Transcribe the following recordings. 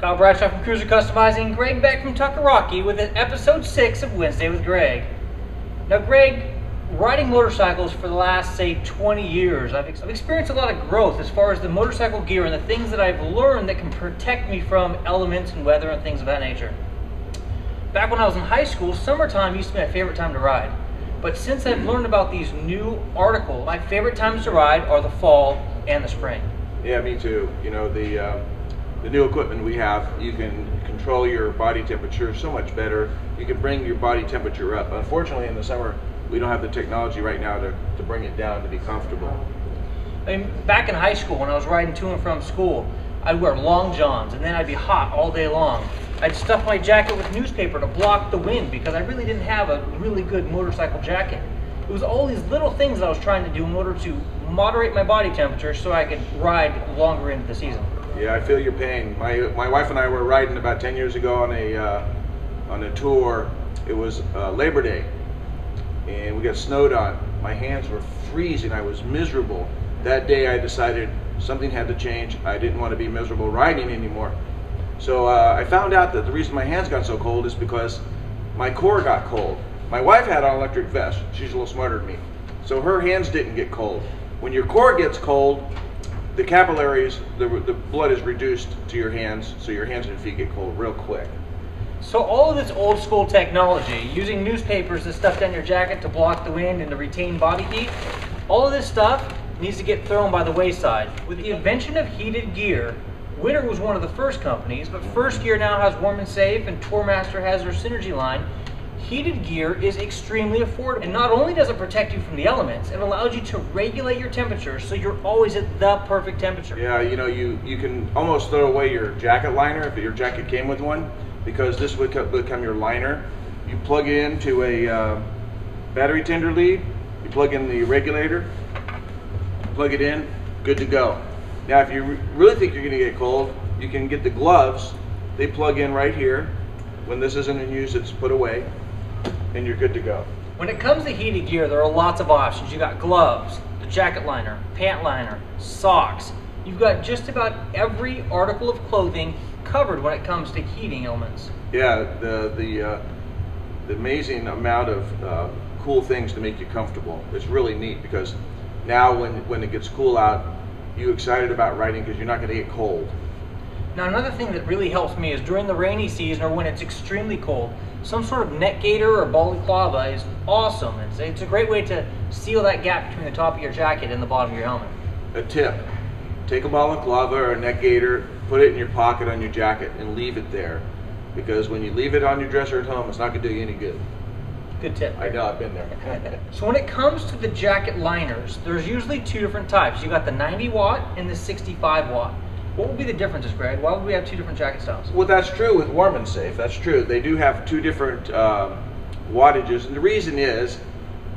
Kyle Bradshaw from Cruiser Customizing, Greg back from Tuckeraki with episode 6 of Wednesday with Greg. Now Greg, riding motorcycles for the last, say, 20 years, I've experienced a lot of growth as far as the motorcycle gear and the things that I've learned that can protect me from elements and weather and things of that nature. Back when I was in high school, summertime used to be my favorite time to ride. But since I've learned about these new articles, my favorite times to ride are the fall and the spring. Yeah, me too. You know, the new equipment we have, you can control your body temperature so much better. You can bring your body temperature up. Unfortunately, in the summer, we don't have the technology right now to bring it down to be comfortable. I mean, back in high school, when I was riding to and from school, I'd wear long johns, and then I'd be hot all day long. I'd stuff my jacket with newspaper to block the wind because I really didn't have a really good motorcycle jacket. It was all these little things that I was trying to do in order to moderate my body temperature so I could ride longer into the season. Yeah, I feel your pain. My wife and I were riding about 10 years ago on a tour. It was Labor Day, and we got snowed on. My hands were freezing. I was miserable. That day I decided something had to change. I didn't want to be miserable riding anymore. So I found out that the reason my hands got so cold is because my core got cold. My wife had an electric vest. She's a little smarter than me. So her hands didn't get cold. When your core gets cold, the capillaries, the blood is reduced to your hands, so your hands and feet get cold real quick. So all of this old school technology, using newspapers to stuff down your jacket to block the wind and to retain body heat, all of this stuff needs to get thrown by the wayside. With the invention of heated gear, Winter was one of the first companies, but First Gear now has Warm and Safe, and Tourmaster has their Synergy line. Heated gear is extremely affordable, and not only does it protect you from the elements, it allows you to regulate your temperature so you're always at the perfect temperature. Yeah, you know, you can almost throw away your jacket liner if your jacket came with one, because this would become your liner. You plug it into a battery tender lead, you plug in the regulator, plug it in, good to go. Now, if you really think you're going to get cold, you can get the gloves. They plug in right here. When this isn't in use, it's put away, and you're good to go. When it comes to heated gear, there are lots of options. You've got gloves, the jacket liner, pant liner, socks. You've got just about every article of clothing covered when it comes to heating elements. Yeah, the amazing amount of cool things to make you comfortable. It's really neat because now when it gets cool out, you're excited about riding because you're not going to get cold. Now another thing that really helps me is during the rainy season or when it's extremely cold, some sort of neck gaiter or balaclava is awesome. It's a great way to seal that gap between the top of your jacket and the bottom of your helmet. A tip, take a balaclava or a neck gaiter, put it in your pocket on your jacket and leave it there. Because when you leave it on your dresser at home, it's not going to do you any good. Good tip. I know, I've been there. So when it comes to the jacket liners, there's usually two different types. You got the 90 watt and the 65 watt. What would be the differences, Greg? Why would we have two different jacket styles? Well, that's true with Warm and Safe. That's true. They do have two different wattages. And the reason is,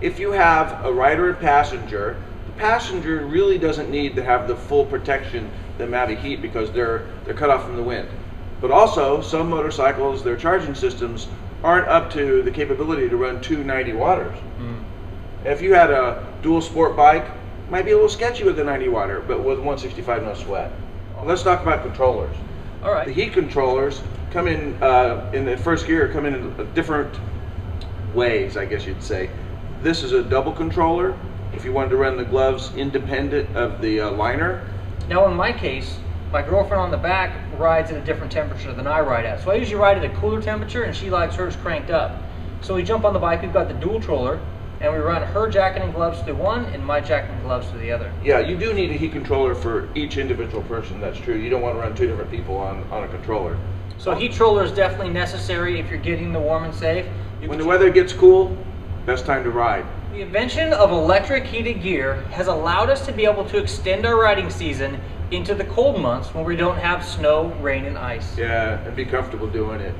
if you have a rider and passenger, the passenger really doesn't need to have the full protection, the amount of heat, because they're cut off from the wind. But also, some motorcycles, their charging systems aren't up to the capability to run two 90 watters. If you had a dual sport bike, it might be a little sketchy with the 90 watter, but with 165 no sweat. Let's talk about controllers. All right. The heat controllers come in the First Gear, come in different ways, I guess you'd say. This is a double controller if you wanted to run the gloves independent of the liner. Now in my case, my girlfriend on the back rides at a different temperature than I ride at. So I usually ride at a cooler temperature and she likes hers cranked up. So we jump on the bike, we've got the dual controller, and we run her jacket and gloves to one and my jacket and gloves to the other. Yeah, you do need a heat controller for each individual person, that's true. You don't want to run two different people on a controller. So heat controller is definitely necessary if you're getting the Warm and Safe. When the weather gets cool, best time to ride. The invention of electric heated gear has allowed us to be able to extend our riding season into the cold months when we don't have snow, rain, and ice. Yeah, and be comfortable doing it.